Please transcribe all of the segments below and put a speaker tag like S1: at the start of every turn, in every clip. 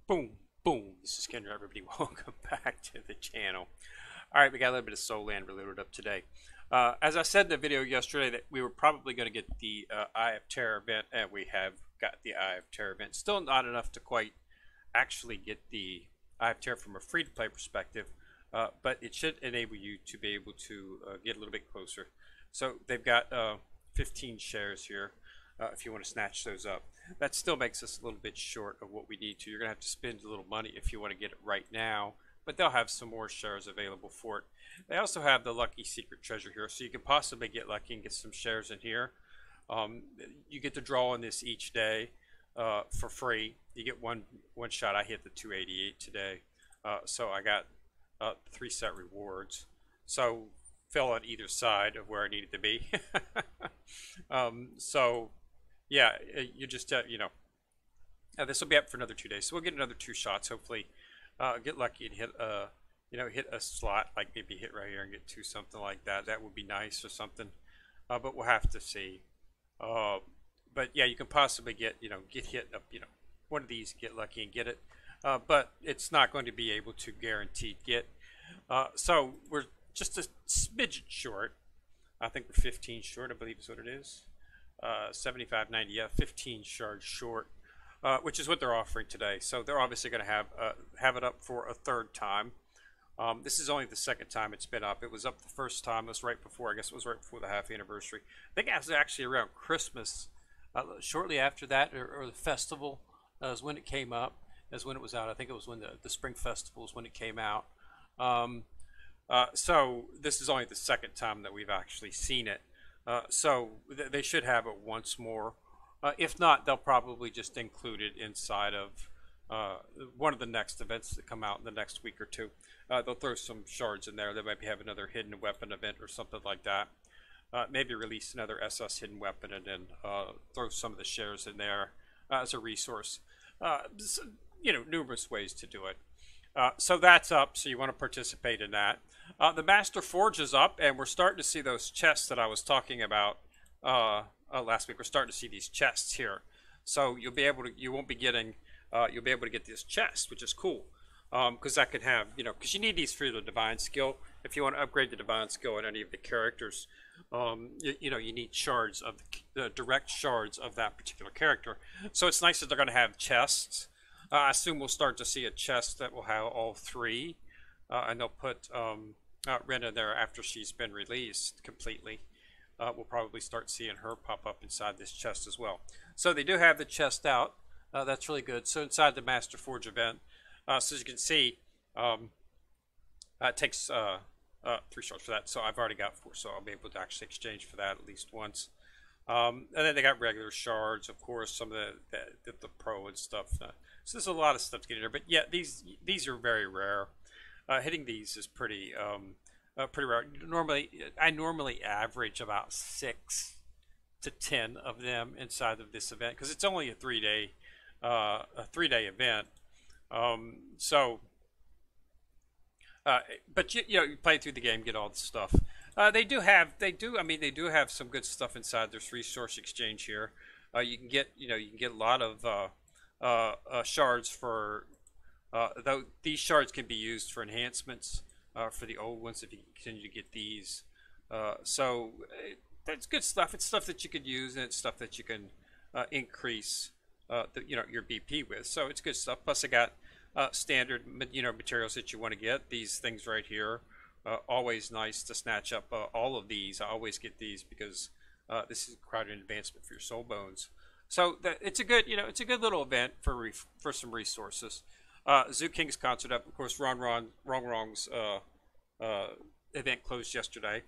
S1: Boom, boom. This is Kendra, everybody. Welcome back to the channel. All right, we got a little bit of Soul Land reloaded up today. As I said in the video yesterday, that we were probably going to get the Eye of Terror event, and we have got the Eye of Terror event. Still not enough to quite actually get the Eye of Terror from a free-to-play perspective, but it should enable you to be able to get a little bit closer. So they've got 15 shares here. If you want to snatch those up. That still makes us a little bit short of what we need to. You're going to have to spend a little money if you want to get it right now, but they'll have some more shares available for it. They also have the Lucky Secret Treasure here, so you can possibly get lucky and get some shares in here. You get to draw on this each day for free. You get one shot. I hit the 288 today, so I got 3 set rewards. So fell on either side of where I needed to be. So yeah, you just this will be up for another 2 days, so we'll get another 2 shots. Hopefully, get lucky and hit hit a slot, like maybe hit right here and get 2, something like that. That would be nice or something. But we'll have to see. But yeah, you can possibly get hit up one of these, get lucky and get it. But it's not going to be able to guaranteed get. So we're just a smidgen short. I think we're 15 short, I believe is what it is. 75.90, yeah, 15 shards short, which is what they're offering today. So they're obviously going to have it up for a 3rd time. This is only the 2nd time it's been up. It was up the 1st time. It was right before, I guess it was right before the half anniversary. I think it was actually around Christmas, shortly after that, or the festival is when it came up, is when it was out. I think it was when the Spring Festival is when it came out. So this is only the 2nd time that we've actually seen it. So they should have it once more. If not, they'll probably just include it inside of one of the next events that come out in the next week or 2. They'll throw some shards in there. They might have another hidden weapon event or something like that. Maybe release another SS hidden weapon and then throw some of the shares in there as a resource. So, numerous ways to do it. So that's up, so you want to participate in that. The Master Forge is up, and we're starting to see those chests that I was talking about last week. We're starting to see these chests here. So you'll be able to, you'll be able to get this chest, which is cool. Because that could have, because you need these for the divine skill. If you want to upgrade the divine skill in any of the characters, you need shards of the direct shards of that particular character. So it's nice that they're going to have chests. I assume we'll start to see a chest that will have all 3, and they'll put Ren in there after she's been released completely. We'll probably start seeing her pop up inside this chest as well. So they do have the chest out. That's really good. So inside the Master Forge event, so as you can see, it takes 3 shards for that. So I've already got 4, so I'll be able to actually exchange for that at least once. And then they got regular shards, of course, some of the pro and stuff. So there's a lot of stuff to get in there, but yeah, these are very rare. Hitting these is pretty rare. I normally average about 6 to 10 of them inside of this event because it's only a 3-day event. But you play through the game, get all the stuff. They do have some good stuff inside. There's resource exchange here. You can get a lot of shards for though these shards can be used for enhancements for the old ones if you continue to get these. So that's good stuff. It's stuff that you could use, and it's stuff that you can increase your BP with. So it's good stuff. Plus I got standard materials that you want to get. These things right here, always nice to snatch up. All of these, I always get these because this is quite an advancement for your soul bones. So it's a good little event for some resources. Zoo King's concert up, of course. Wrong Wrong's event closed yesterday,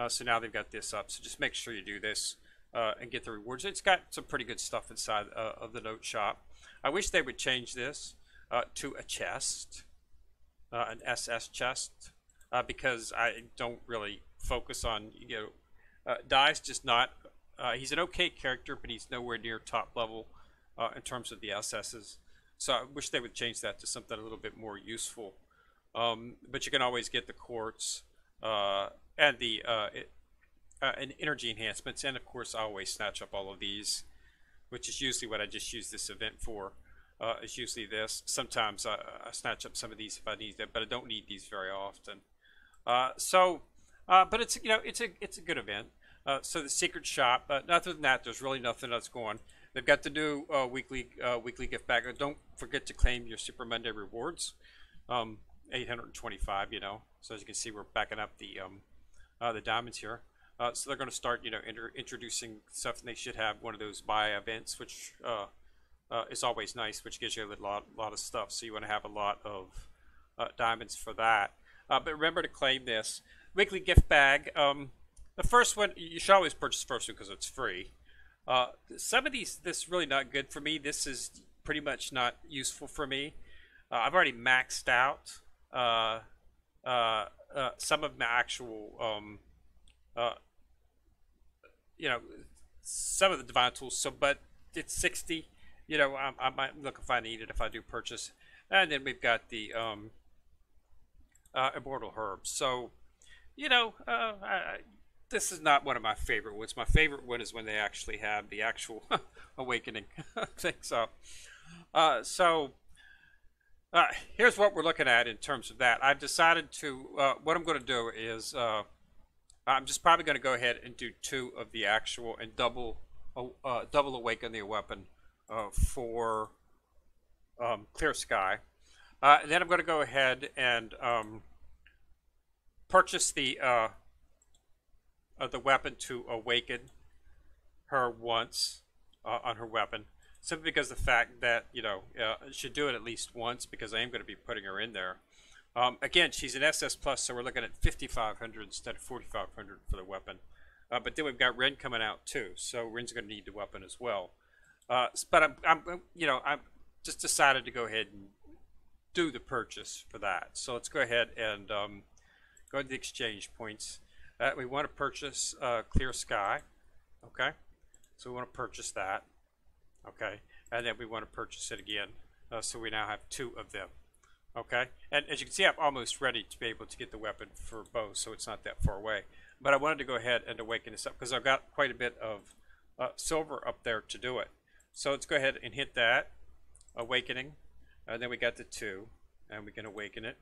S1: so now they've got this up. So just make sure you do this and get the rewards. It's got some pretty good stuff inside of the note shop. I wish they would change this to a chest, an SS chest, because I don't really focus on Dai's just not. He's an okay character, but he's nowhere near top level in terms of the SSs. So I wish they would change that to something a little bit more useful. But you can always get the quartz and the and energy enhancements, and of course I always snatch up all of these, which is usually what I just use this event for. is usually this. Sometimes I snatch up some of these if I need them, but I don't need these very often. But it's it's a good event. So the secret shop. Other than that, there's really nothing else going. They've got the new weekly gift bag. Don't forget to claim your Super Monday rewards. 825. So as you can see, we're backing up the diamonds here. So they're going to start introducing stuff, and they should have one of those buy events, which is always nice, which gives you a lot of stuff. So you want to have a lot of diamonds for that. But remember to claim this weekly gift bag. The first one, you should always purchase the first one because it's free. Some of these, this is really not good for me. This is pretty much not useful for me. I've already maxed out some of my actual, some of the divine tools. So, but it's 60. I might look if I need it if I do purchase. And then we've got the immortal herbs. So, this is not one of my favorite ones. My favorite one is when they actually have the actual awakening things up. Here's what we're looking at in terms of that. I've decided to, what I'm going to do is, I'm just probably going to go ahead and do 2 of the actual and double awaken the weapon for Clear Sky. Then I'm going to go ahead and purchase the weapon to awaken her once on her weapon, simply because the fact that should do it at least once, because I am going to be putting her in there. Again, she's an SS plus, so we're looking at 5,500 instead of 4,500 for the weapon. But then we've got Ren coming out too, so Ren's going to need the weapon as well. But I'm just decided to go ahead and do the purchase for that. So let's go ahead and go to the exchange points. We want to purchase Clear Sky. Okay, so we want to purchase that. Okay, and then we want to purchase it again. So we now have 2 of them. Okay, and as you can see, I'm almost ready to be able to get the weapon for both, so it's not that far away. But I wanted to go ahead and awaken this up because I've got quite a bit of silver up there to do it. So let's go ahead and hit that awakening, and then we got the 2, and we can awaken it.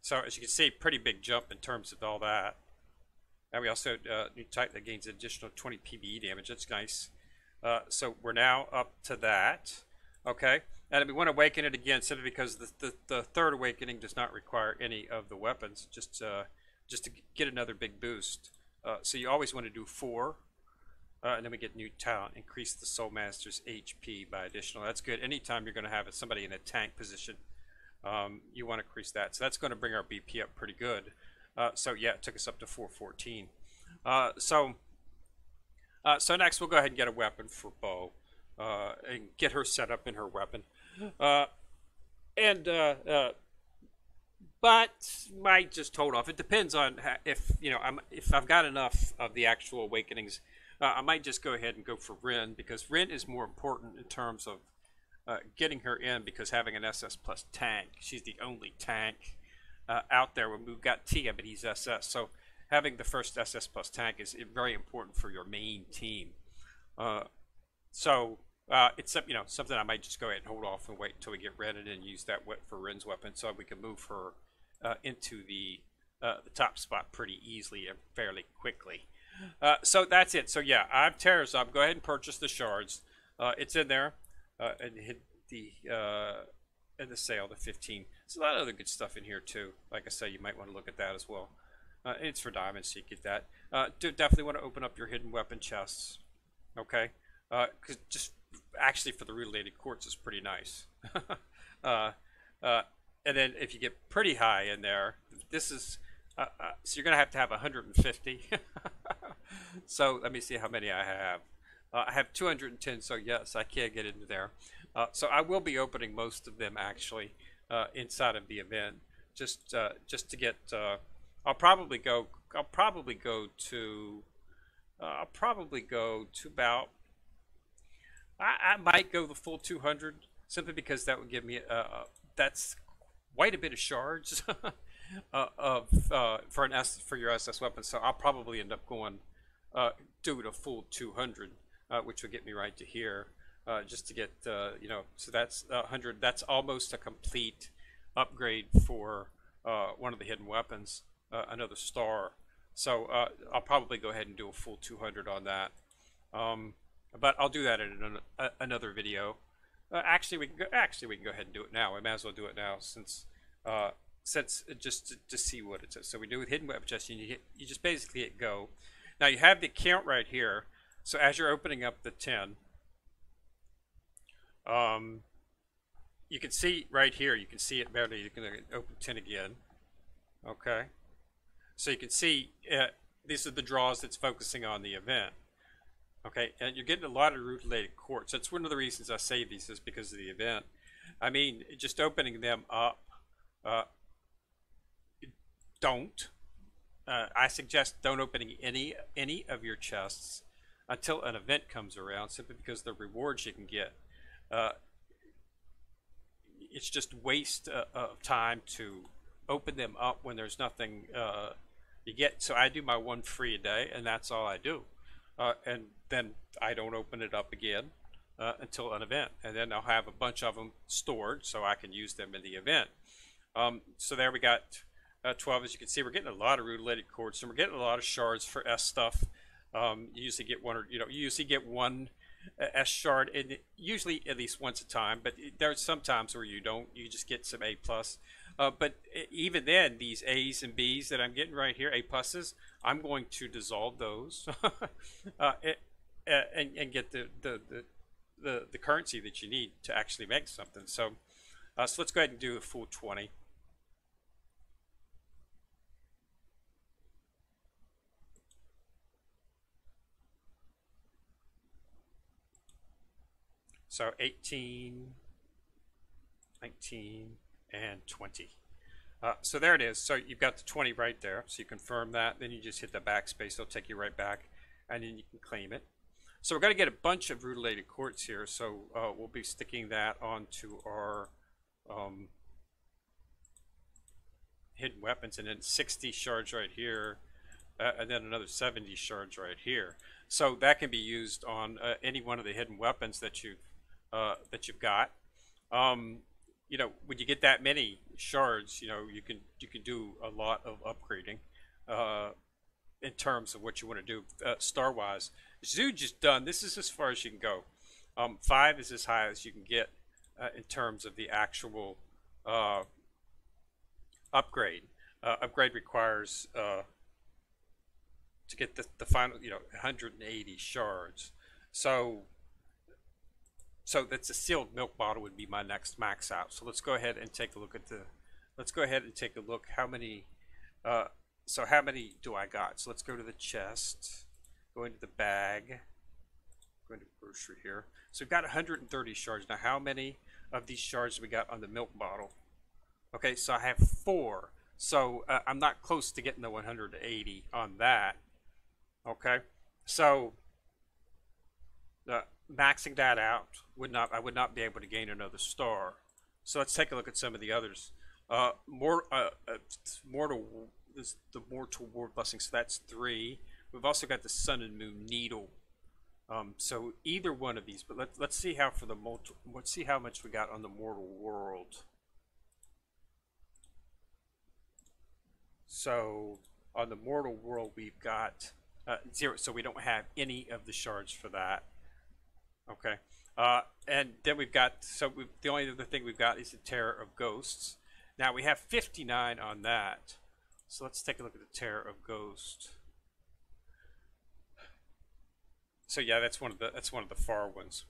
S1: So as you can see, pretty big jump in terms of all that. And we also new type that gains additional 20 PBE damage. That's nice. So we're now up to that. Okay, and we want to awaken it again, simply because the third awakening does not require any of the weapons, just to get another big boost. So you always want to do 4, and then we get new talent, increase the Soul Master's HP by additional. That's good. Anytime you're going to have somebody in a tank position, you want to increase that. So that's going to bring our BP up pretty good. So yeah, it took us up to 414. So next we'll go ahead and get a weapon for Bo. And get her set up in her weapon, but might just hold off. It depends on if I've got enough of the actual awakenings. I might just go ahead and go for Ren, because Ren is more important in terms of getting her in, because having an SS plus tank, she's the only tank out there. When we've got Tia, but he's SS, so having the first SS plus tank is very important for your main team. It's something I might just go ahead and hold off and wait until we get Ren and then use that for Ren's weapon, so we can move her into the top spot pretty easily and fairly quickly. So that's it. So yeah, I've Terror's up. Go ahead and purchase the shards. It's in there, and hit the in the sale, the 15. There's a lot of other good stuff in here too. Like I say, you might want to look at that as well. It's for diamonds, so you get that. Definitely want to open up your hidden weapon chests. Okay, because just actually for the related quartz is pretty nice. And then if you get pretty high in there, this is so you're gonna have to have 150. So let me see how many I have. I have 210, so yes, I can get into there. So I will be opening most of them actually inside of the event, just to get. I'll probably go to about. I might go the full 200, simply because that would give me that's quite a bit of shards for your SS weapon. So I'll probably end up going do it a full 200. which would get me right to here, just to get, you know, so that's 100. That's almost a complete upgrade for one of the hidden weapons, another star. So I'll probably go ahead and do a full 200 on that. But I'll do that in another video. Actually, we can go ahead and do it now. I might as well do it now since just to see what it says. So we do with hidden weapon chest. You just basically hit go. Now you have the count right here. So as you're opening up the 10, you can see right here. You can see it barely. You can open 10 again. Okay. So you can see these are the draws that's focusing on the event. Okay, and you're getting a lot of root-related quartz. That's one of the reasons I save these is because of the event. I mean, just opening them up, don't. I suggest don't opening any of your chests until an event comes around, simply because the rewards you can get. It's just waste of time to open them up when there's nothing you get. So I do my one free a day, and that's all I do. And then I don't open it up again until an event, and then I'll have a bunch of them stored so I can use them in the event. So there we got 12. As you can see, we're getting a lot of root-related quartz, and we're getting a lot of shards for S stuff. You usually get one, or you usually get one S shard, and usually at least once a time. But there's some times where you don't. You just get some A plus. But even then, these A's and B's that I'm getting right here, A pluses, I'm going to dissolve those and get the currency that you need to actually make something. So, so let's go ahead and do a full 20. So 18, 19, and 20. So there it is. So you've got the 20 right there. So you confirm that. Then you just hit the backspace. It'll take you right back. And then you can claim it. So we're going to get a bunch of root-related quartz here. So we'll be sticking that onto our hidden weapons. And then 60 shards right here. And then another 70 shards right here. So that can be used on any one of the hidden weapons that you've got. You know, when you get that many shards, you know, you can do a lot of upgrading in terms of what you want to do star wise. Zoo just done. This is as far as you can go. 5 is as high as you can get in terms of the actual upgrade. Upgrade requires to get the final, you know, 180 shards. So that's a sealed milk bottle would be my next max out. So let's go ahead and take a look at how many so how many do I got? So let's go to the chest, go into the bag, go into grocery here. So we've got 130 shards. Now how many of these shards do we got on the milk bottle? Okay, so I have 4. So I'm not close to getting the 180 on that. Okay, so maxing that out I would not be able to gain another star. So let's take a look at some of the others. The mortal ward blessing. So that's 3. We've also got the sun and moon needle. So either one of these, but let's see how for the let's see how much we got on the mortal world. So on the mortal world we've got 0. So we don't have any of the shards for that. Okay, and then we've got, the only other thing we've got is the Terror of Ghosts. Now we have 59 on that. So let's take a look at the Terror of Ghosts. So yeah, that's one of the far ones.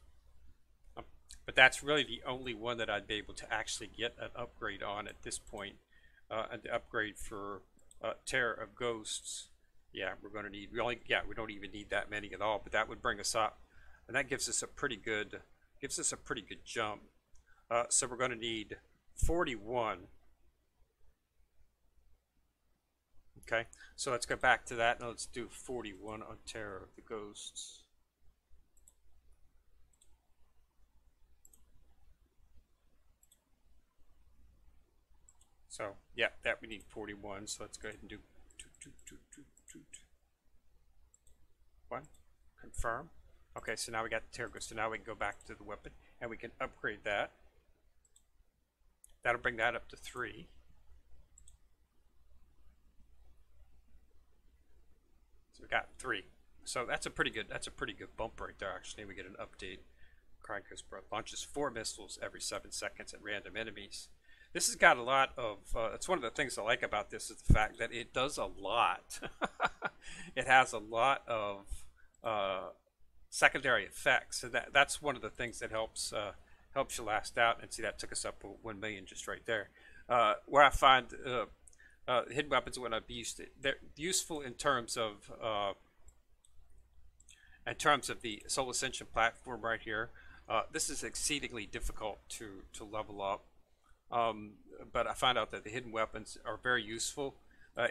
S1: But that's really the only one that I'd be able to actually get an upgrade on at this point. And the upgrade for Terror of Ghosts, yeah, we're going to need, we don't even need that many at all, but that would bring us up. And that gives us a pretty good jump. So we're going to need 41. Okay, so let's go back to that and let's do 41 on Terror of the Ghosts. So yeah, that we need 41. So let's go ahead and do 1. Confirm. Okay, so now we got the Terrago. So now we can go back to the weapon and we can upgrade that. That'll bring that up to 3. So we got 3. So that's a pretty good bump right there. Actually, we get an update. Krankos launches 4 missiles every 7 seconds at random enemies. This has got a lot of. It's one of the things I like about this is the fact that it does a lot. It has a lot of secondary effects, and that's one of the things that helps you last out. And see, that took us up 1 million just right there. Where I find hidden weapons when I've used it, they're useful in terms of the Soul Ascension platform right here. This is exceedingly difficult to level up, but I found out that the hidden weapons are very useful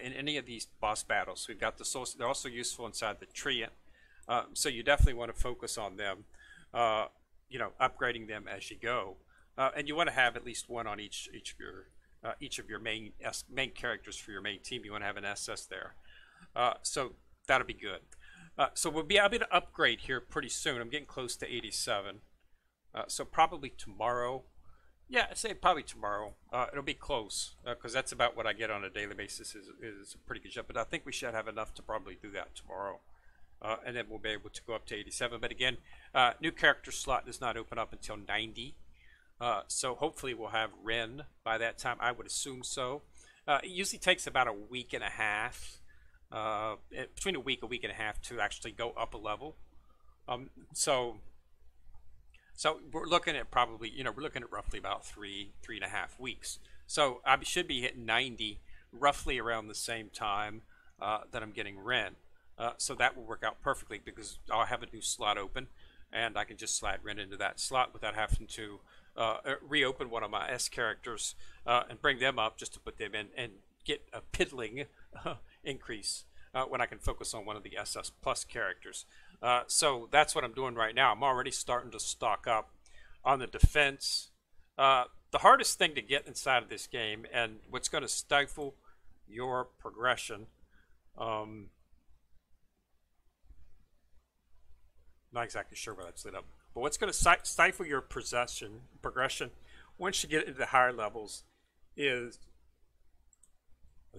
S1: in any of these boss battles. We've got the Soul. They're also useful inside the Treant, so you definitely want to focus on them. Upgrading them as you go, and you want to have at least one on each of your main characters for your main team. You want to have an SS there, so that'll be good. So we'll be able to upgrade here pretty soon. I'm getting close to 87. So probably tomorrow. Yeah, I'd say probably tomorrow. It'll be close because that's about what I get on a daily basis is a pretty good jump. But I think we should have enough to probably do that tomorrow. And then we'll be able to go up to 87. But again, new character slot does not open up until 90. So hopefully we'll have Ren by that time. I would assume so. It usually takes about a week and a half. Between a week and a half to actually go up a level. So we're looking at probably, we're looking at roughly about 3.5 weeks. So I should be hitting 90 roughly around the same time that I'm getting Ren. So that will work out perfectly because I'll have a new slot open and I can just slide Ren into that slot without having to reopen one of my S characters and bring them up just to put them in and get a piddling increase when I can focus on one of the SS Plus characters. So that's what I'm doing right now. I'm already starting to stock up on the defense. The hardest thing to get inside of this game and what's going to stifle your progression, not exactly sure where that's lit up, but what's going to stifle your progression once you get into the higher levels is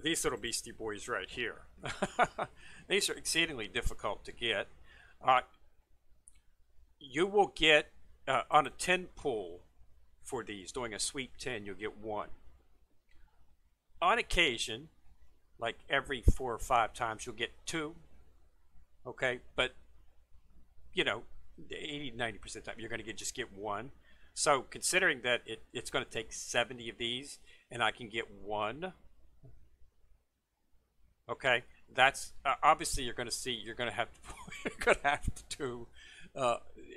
S1: these little beastie boys right here. These are exceedingly difficult to get. You will get on a 10 pull for these, doing a sweep 10, you'll get 1. On occasion, like every 4 or 5 times, you'll get 2. Okay, but 80-90% of the time you're going to just get 1. So considering that it's going to take 70 of these and I can get 1. Okay, that's obviously you're going to have to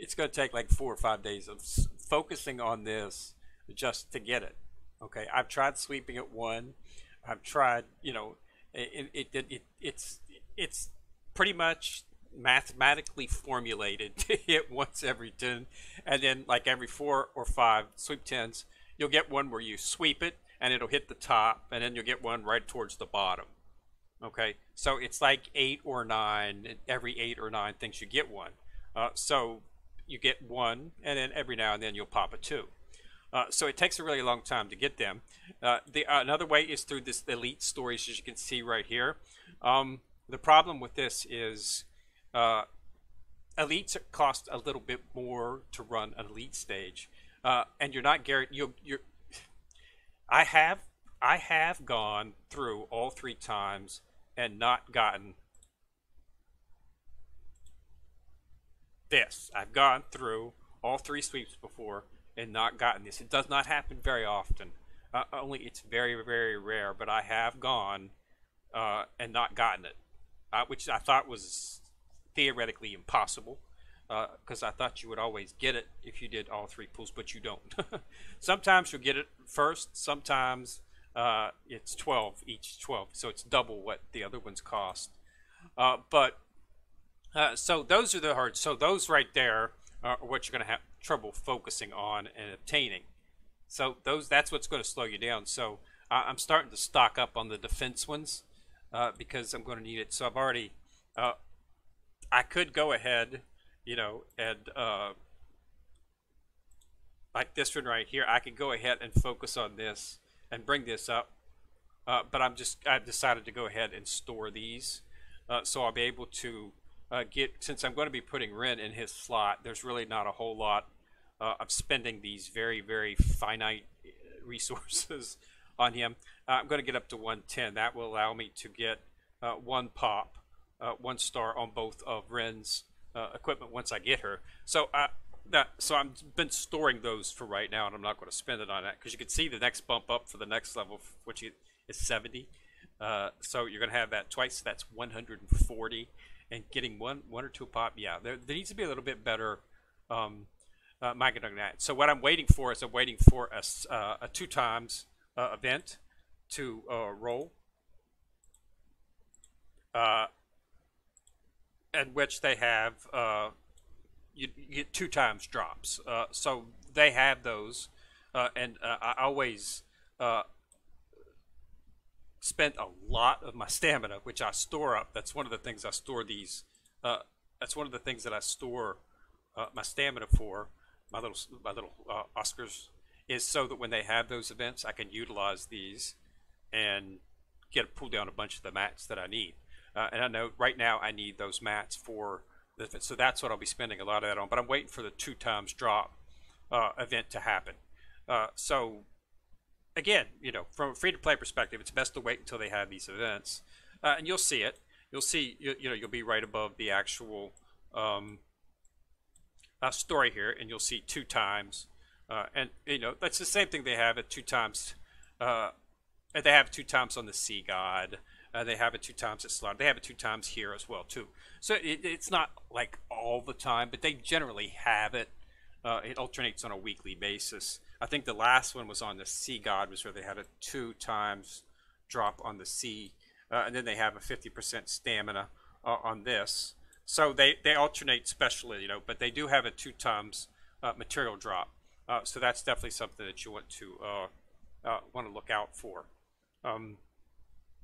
S1: it's going to take like 4 or 5 days of focusing on this just to get it. Okay, I've tried sweeping at 1. I've tried, it's pretty much mathematically formulated to hit once every 10, and then like every 4 or 5 sweep 10s, you'll get one where you sweep it and it'll hit the top, and then you'll get one right towards the bottom. Okay, so it's like 8 or 9. Every 8 or 9 things you get one. So you get 1, and then every now and then you'll pop a 2. So it takes a really long time to get them. Another way is through this elite stories, as you can see right here. The problem with this is elites cost a little bit more to run an elite stage, and you're not guaranteed. I have gone through all 3 times and not gotten this. I've gone through all 3 sweeps before and not gotten this. It does not happen very often. Only it's very, very rare, but I have gone and not gotten it, which I thought was theoretically impossible, because I thought you would always get it if you did all 3 pulls, but you don't. Sometimes you'll get it first, sometimes it's 12, each 12, so it's double what the other ones cost. So those are the hard. So those right there are what you're going to have trouble focusing on and obtaining. So that's what's going to slow you down. So I'm starting to stock up on the defense ones because I'm going to need it. So I've already. I could go ahead you know, and like this one right here, I can go ahead and focus on this and bring this up. But I've decided to go ahead and store these. So I'll be able to since I'm going to be putting Ren in his slot, there's really not a whole lot of spending these very, very finite resources on him. I'm going to get up to 110. That will allow me to get one pop, 1 star on both of Ren's equipment once I get her. So I've been storing those for right now, and I'm not going to spend it on that because you can see the next bump up for the next level, which is 70. So you're going to have that twice. So that's 140, and getting one or two pop. Yeah, there needs to be a little bit better market on that. So what I'm waiting for is I'm waiting for a 2 times event to roll, in which they have you get 2 times drops. So they have those, and I always spend a lot of my stamina, which I store up. That's one of the things I store these. That's one of the things that I store my stamina for. My little Oscars is so that when they have those events, I can utilize these and pull down a bunch of the mats that I need. And I know right now I need those mats for so that's what I'll be spending a lot of that on. But I'm waiting for the 2 times drop event to happen. So again, you know, from a free-to-play perspective, it's best to wait until they have these events, and you'll see it. You'll see, you know, you'll be right above the actual story here, and you'll see 2 times, and you know that's the same thing they have at 2 times. They have 2 times on the Sea God. They have it 2 times at Slaughter. They have it 2 times here as well too. So it's not like all the time, but they generally have it. It alternates on a weekly basis. I think the last one was on the Sea God, was where they had a 2 times drop on the sea, and then they have a 50% stamina on this. So they alternate specially, you know, but they do have a 2 times material drop. So that's definitely something that you want to look out for.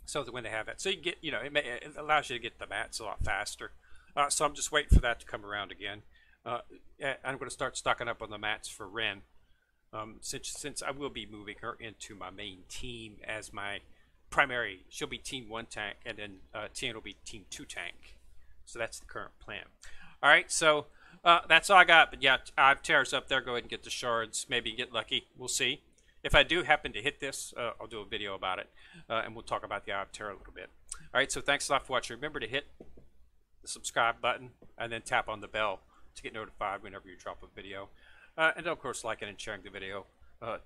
S1: So that when they have that, so you get, you know, it allows you to get the mats a lot faster. So I'm just waiting for that to come around again. I'm going to start stocking up on the mats for Ren, since I will be moving her into my main team as my primary. She'll be Team 1 tank, and then Tien will be Team 2 tank. So that's the current plan. All right, so that's all I got. But yeah, I have Terra's up there. Go ahead and get the shards. Maybe get lucky. We'll see. If I do happen to hit this, I'll do a video about it, and we'll talk about the Eye of Terror a little bit. All right, so thanks a lot for watching. Remember to hit the subscribe button and then tap on the bell to get notified whenever you drop a video. And of course, liking and sharing the video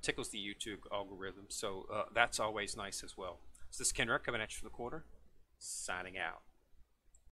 S1: tickles the YouTube algorithm, so that's always nice as well. So this is Kenrick coming at you from the corner, signing out.